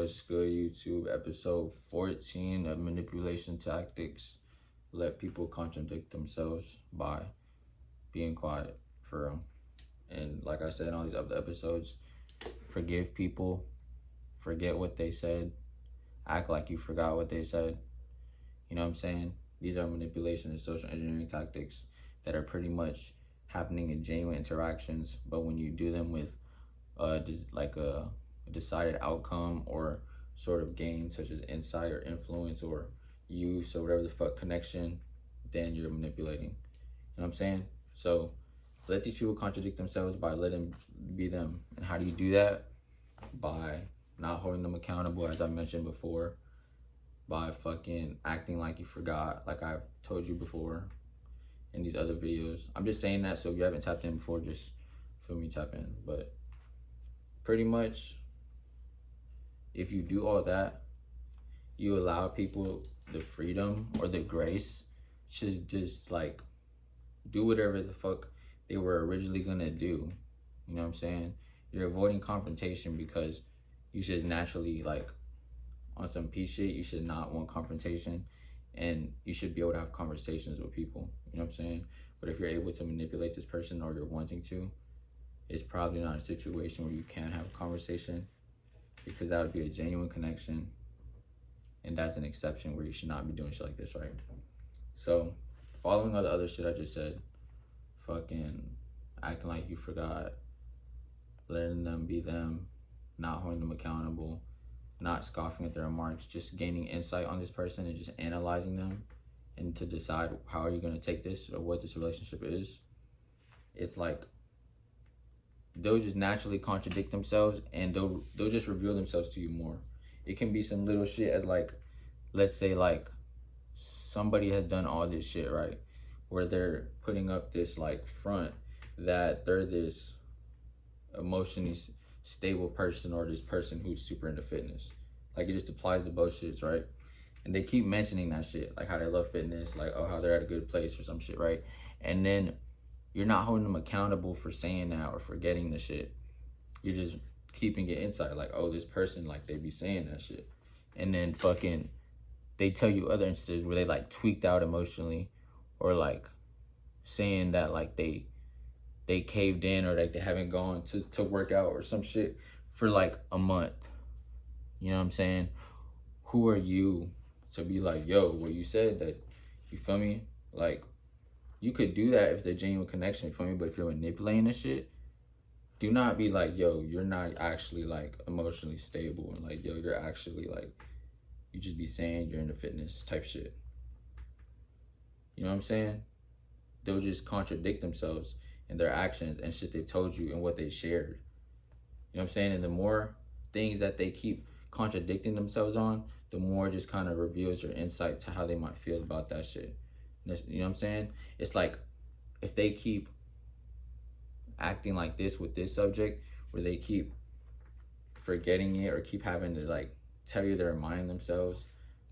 What's good, YouTube? Episode 14 of Manipulation Tactics. Let people contradict themselves by being quiet, for real. And like I said in all these other episodes, forgive people, forget what they said, act like you forgot what they said. You know what I'm saying? These are manipulation and social engineering tactics that are pretty much happening in genuine interactions, but when you do them with like a decided outcome or sort of gain, such as insight or influence or use or whatever the fuck connection, then you're manipulating. You know what I'm saying? So let these people contradict themselves by letting be them. And how do you do that? By not holding them accountable, as I mentioned before, by fucking acting like you forgot, like I've told you before in these other videos. I'm just saying that so if you haven't tapped in before, just feel me tap in. But pretty much, if you do all that, you allow people the freedom or the grace to just like do whatever the fuck they were originally gonna do. You know what I'm saying? You're avoiding confrontation because you should naturally, like, on some peace shit, you should not want confrontation, and you should be able to have conversations with people. You know what I'm saying? But if you're able to manipulate this person, or you're wanting to, it's probably not a situation where you can have a conversation, because that would be a genuine connection, and that's an exception where you should not be doing shit like this, right? So following all the other shit I just said, fucking acting like you forgot, letting them be them, not holding them accountable, not scoffing at their remarks, just gaining insight on this person and just analyzing them, and to decide how are you going to take this or what this relationship is. It's like they'll just naturally contradict themselves, and they'll just reveal themselves to you more. It can be some little shit as, like, let's say like somebody has done all this shit, right, where they're putting up this like front that they're this emotionally stable person, or this person who's super into fitness. Like, it just applies to both shits, right? And they keep mentioning that shit, like how they love fitness, like, oh, how they're at a good place or some shit, right? And then you're not holding them accountable for saying that or forgetting the shit. You're just keeping it inside, like, oh, this person, like, they be saying that shit. And then fucking they tell you other instances where they like tweaked out emotionally, or like saying that like they caved in, or like they haven't gone to work out or some shit for like a month. You know what I'm saying? Who are you to be like, yo, well, you said that, you feel me? Like, you could do that if it's a genuine connection, you feel me? But if you're manipulating this shit, do not be like, yo, you're not actually like emotionally stable, and like, yo, you're actually like, you just be saying you're into fitness type shit. You know what I'm saying? They'll just contradict themselves in their actions and shit they've told you and what they shared. You know what I'm saying? And the more things that they keep contradicting themselves on, the more it just kind of reveals your insight to how they might feel about that shit. You know what I'm saying? It's like, if they keep acting like this with this subject, where they keep forgetting it, or keep having to like tell you they're reminding themselves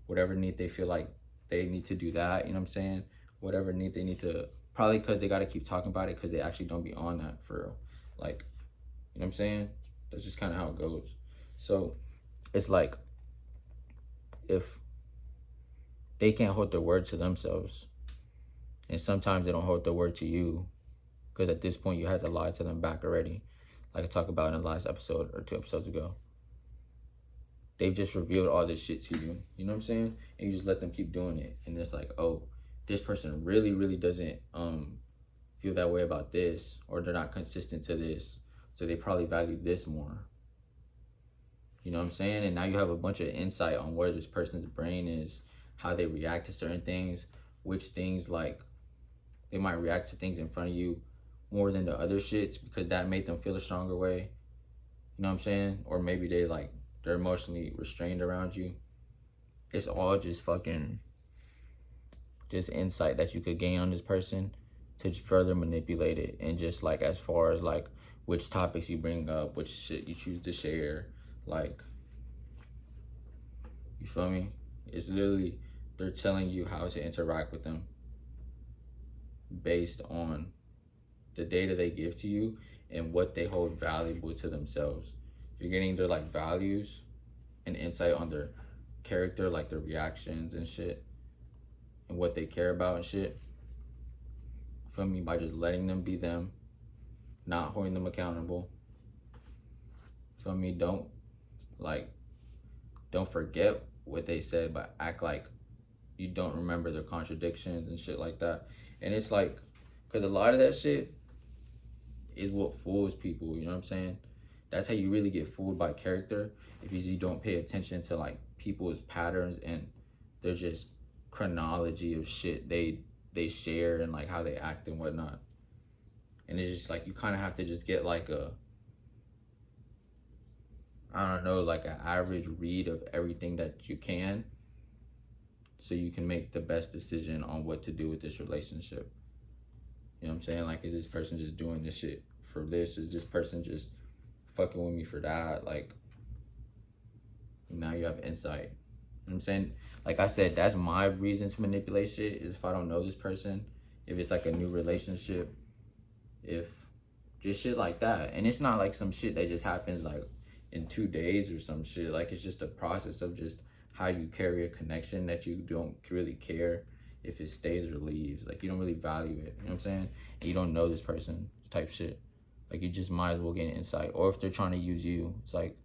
whatever need they feel like they need to do that, you know what I'm saying? Whatever need they need to, probably because they got to keep talking about it because they actually don't be on that for real. Like, you know what I'm saying? That's just kind of how it goes. So it's like, if they can't hold their word to themselves, and sometimes they don't hold their word to you, because at this point you had to lie to them back already, like I talked about in the last episode or 2 episodes ago. They've just revealed all this shit to you, you know what I'm saying? And you just let them keep doing it, and it's like, oh, this person really doesn't feel that way about this, or they're not consistent to this, so they probably value this more. You know what I'm saying? And now you have a bunch of insight on where this person's brain is, how they react to certain things, which things, like, they might react to things in front of you more than the other shits because that made them feel a stronger way. You know what I'm saying? Or maybe they're emotionally restrained around you. It's all just fucking just insight that you could gain on this person to further manipulate it. And just like, as far as like which topics you bring up, which shit you choose to share, like, you feel me? It's literally, they're telling you how to interact with them based on the data they give to you and what they hold valuable to themselves. You're getting their like values, an insight on their character, like their reactions and shit, and what they care about and shit. Feel me? By just letting them be them, not holding them accountable. Feel me? Don't forget what they said, but act like you don't remember their contradictions and shit like that. And it's like, because a lot of that shit is what fools people, you know what I'm saying? That's how you really get fooled by character, if you don't pay attention to like people's patterns and their just chronology of shit they share and like how they act and whatnot. And it's just like you kind of have to just get like a, I don't know, like an average read of everything that you can, so you can make the best decision on what to do with this relationship. You know what I'm saying? Like, is this person just doing this shit for this? Is this person just fucking with me for that? Like, now you have insight. You know what I'm saying? Like I said, that's my reason to manipulate shit, is if I don't know this person, if it's like a new relationship, if just shit like that. And it's not like some shit that just happens like in 2 days or some shit. Like, it's just a process of just how you carry a connection that you don't really care if it stays or leaves. Like, you don't really value it, you know what I'm saying? And you don't know this person type shit. Like, you just might as well get an insight. Or if they're trying to use you, it's like,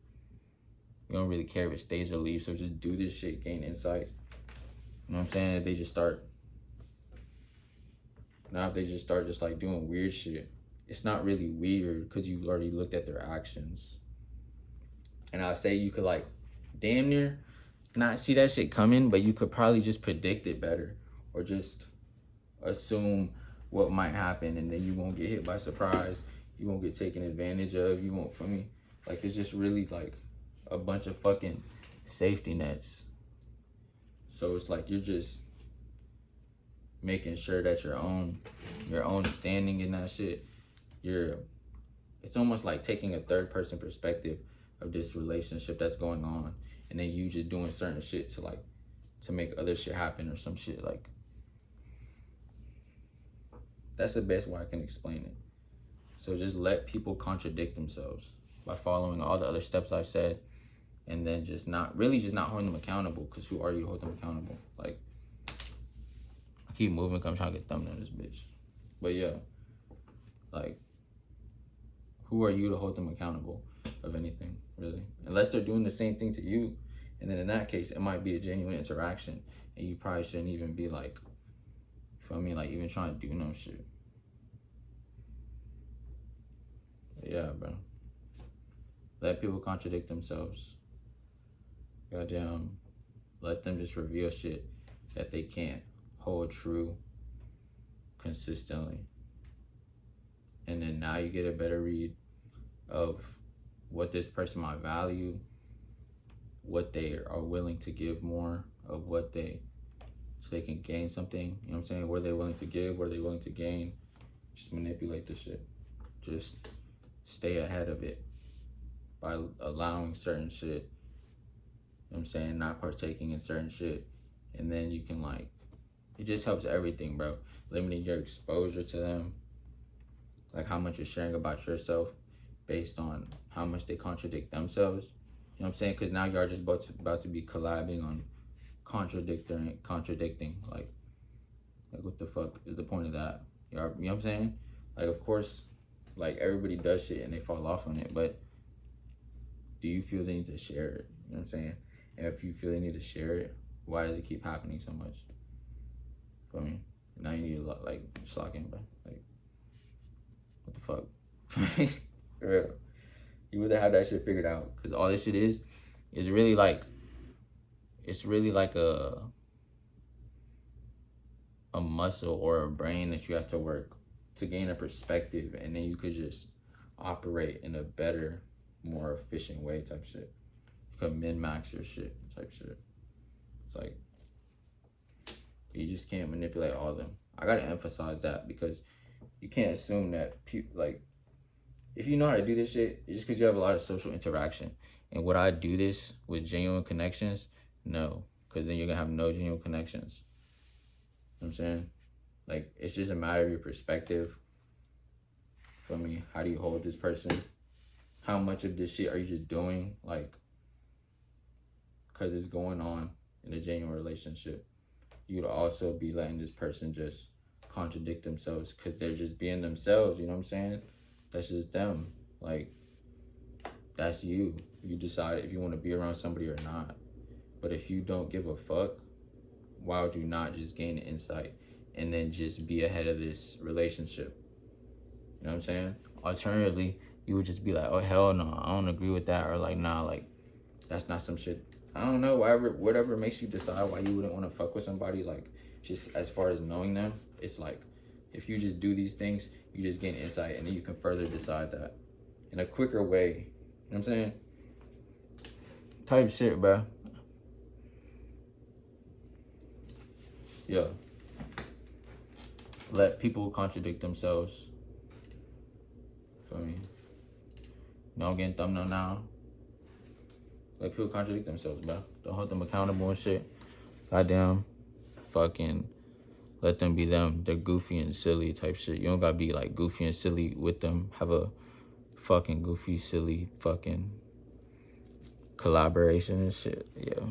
you don't really care if it stays or leaves, so just do this shit, gain insight. You know what I'm saying? If they just start just like doing weird shit, it's not really weird because you've already looked at their actions. And I'll say you could like damn near not see that shit coming, but you could probably just predict it better, or just assume what might happen, and then you won't get hit by surprise. You won't get taken advantage of. You won't, for me, like, it's just really like a bunch of fucking safety nets. So it's like you're just making sure that your own standing in that shit, it's almost like taking a third person perspective of this relationship that's going on, and then you just doing certain shit to make other shit happen or some shit. Like, that's the best way I can explain it. So just let people contradict themselves by following all the other steps I've said, and then just not holding them accountable, because who are you to hold them accountable? Like, I keep moving because I'm trying to get thumbnail this bitch. But yeah, like, who are you to hold them accountable of anything, really? Unless they're doing the same thing to you, and then in that case, it might be a genuine interaction, and you probably shouldn't even be like, feel me, like even trying to do no shit. But yeah, bro. Let people contradict themselves. Goddamn, let them just reveal shit that they can't hold true consistently. And then now you get a better read of what this person might value, what they are willing to give more of, so they can gain something. You know what I'm saying? What are they willing to give? What are they willing to gain? Just manipulate the shit. Just stay ahead of it by allowing certain shit. You know what I'm saying? Not partaking in certain shit. And then you can, like, it just helps everything, bro. Limiting your exposure to them. Like, how much you're sharing about yourself based on how much they contradict themselves. You know what I'm saying? Because now y'all just about to be collabing on contradicting. Like what the fuck is the point of that? Y'all, you know what I'm saying? Like, of course, like, everybody does shit and they fall off on it, but do you feel the need to share it? You know what I'm saying? And if you feel the need to share it, why does it keep happening so much? For me, now you need to, like, just lock in, bro. Like, what the fuck? For real. You would have that shit figured out, because all this shit is really like, it's really like a muscle or a brain that you have to work to gain a perspective, and then you could just operate in a better, more efficient way type shit. You could min-max your shit type shit. It's like, you just can't manipulate all of them. I gotta emphasize that, because you can't assume that people, like, if you know how to do this shit, it's just because you have a lot of social interaction. And would I do this with genuine connections? No, because then you're gonna have no genuine connections. You know what I'm saying? Like, it's just a matter of your perspective. For me, how do you hold this person? How much of this shit are you just doing? Like, because it's going on in a genuine relationship. You'd also be letting this person just contradict themselves because they're just being themselves, you know what I'm saying? That's just them. Like, that's you. You decide if you want to be around somebody or not. But if you don't give a fuck, why would you not just gain insight and then just be ahead of this relationship? You know what I'm saying? Alternatively, you would just be like, oh, hell no, I don't agree with that. Or like, nah, like, that's not some shit. I don't know, whatever makes you decide why you wouldn't want to fuck with somebody, like, just as far as knowing them, it's like, if you just do these things, you just gain insight, and then you can further decide that in a quicker way. You know what I'm saying? Type shit, bro. Yeah. Let people contradict themselves. Feel me? No, I'm getting thumbnail now. Let people contradict themselves, bro. Don't hold them accountable and shit. Goddamn, fucking let them be them. They're goofy and silly type shit. You don't gotta be like goofy and silly with them. Have a fucking goofy, silly, fucking collaboration and shit. Yeah.